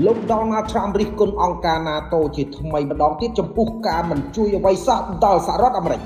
លោក Donald Trump រិះគន់អង្គការ NATO ជាថ្មីម្ដងទៀតចំពោះការមិនជួយអ្វីសោះដល់សហរដ្ឋអាមេរិក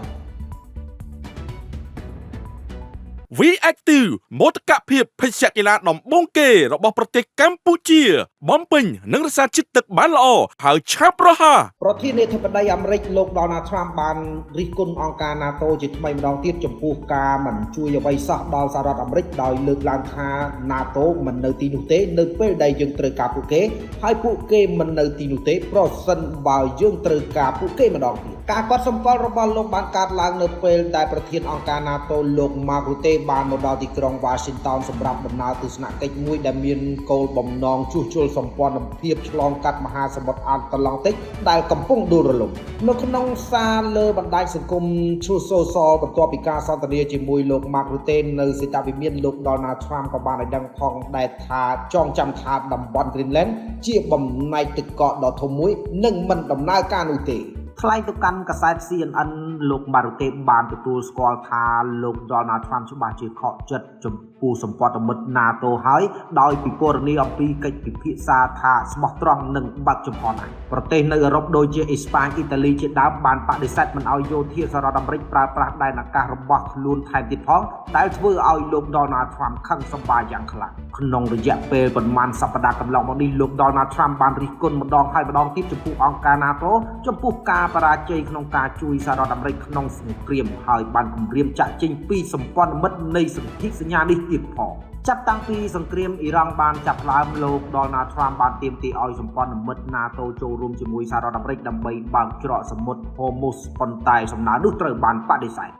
V-Active មោទកភាពភេសជ្ជៈកីឡាដំបូងគេរបស់ប្រទេសកម្ពុជាបំពេញនិងរក្សាជាតិទឹកបានល្អហើយឆាប់រហ័ស ប្រធានាធិបតីអាមេរិកលោក Donald Trump បានរិះគន់អង្គការ NATO ជាថ្មីម្ដងទៀតចំពោះការមិនជួយអ្វីសោះដល់សហរដ្ឋអាមេរិកដោយលើកឡើងថា NATO មិននៅទីនោះទេនៅពេលដែលយើងត្រូវការពួកគេហើយពួកគេមិននៅទីនោះទេប្រសិនបើយើងត្រូវការពួកគេម្ដងទៀតការកត់សម្គាល់របស់លោកបានកើតឡើងនៅពេលដែលប្រធានអង្គការ NATO លោក Mark Rutte បានមកដល់ទីក្រុង Washington សម្រាប់ដំណើរទស្សនកិច្ចមួយដែលមានគោលបំណងជួសជុលសម្ព័ន្ធភាពឆ្លងកាត់មហាសមុទ្រអាត្លង់តិកដែលកំពុងដួលរលំនៅក្នុងសារលើបណ្ដាញសង្គម Truth Social បន្ទាប់ពីការសន្ទនាជាមួយលោក Mark Rutte នៅសេចក្ដីវិមានលោក Donald Trump ក៏បានឲ្យដឹងផងដែរថាចងចាំថាតំបន់ Greenland ជាបំណែកទឹកកកដ៏ធំមួយនិងមិនដំណើរការនោះទេថ្លែងទៅកាន់កាសែត CNN លោក Marute បានទទួលស្គាល់ថាលោក Donald Trump ច្បាស់ជាខកចិត្តចំពោះសម្ព័ន្ធមិត្ត NATO ហើយដោយពិពណ៌នាអំពីកិច្ចពិភាក្សាថាស្មោះត្រង់និងបើកចំហណាស់ប្រទេសនៅអឺរ៉ុបដូចជាអេស្ប៉ាញអ៊ីតាលីជាដើមបានបដិសេធមិនឲ្យយោធាសហរដ្ឋអាមេរិកប្រើប្រាស់ដែនអាកាសរបស់ខ្លួនថែមទៀតផងដែលធ្វើឲ្យលោក Donald Trump ខឹងសម្បាយ៉ាងខ្លាំងក្នុងរយៈពេលប្រមាណសប្តាហ៍កន្លងមកនេះលោក Donald Trump បានរិះគន់ម្ដងហើយម្ដងទៀតចំពោះអង្គការ NATO ចំពោះការបរាជ័យក្នុងការជួយសហរដ្ឋអាមេរិកក្នុងសង្គ្រាមហើយបានគម្រាមចាក់ចេញពីសម្ព័ន្ធមិត្តនៃសន្ធិសញ្ញានេះទៀតផងចាប់តាំងពីសង្គ្រាមអ៊ីរ៉ង់បានចាប់ផ្ដើមលោក Donald Trump បានទាមទារឲ្យសម្ព័ន្ធមិត្ត NATO ចូលរួមជាមួយសហរដ្ឋអាមេរិកដើម្បីបើកច្រកសមុទ្រ Hormuz ប៉ុន្តែសំណើនោះត្រូវបានបដិសេធ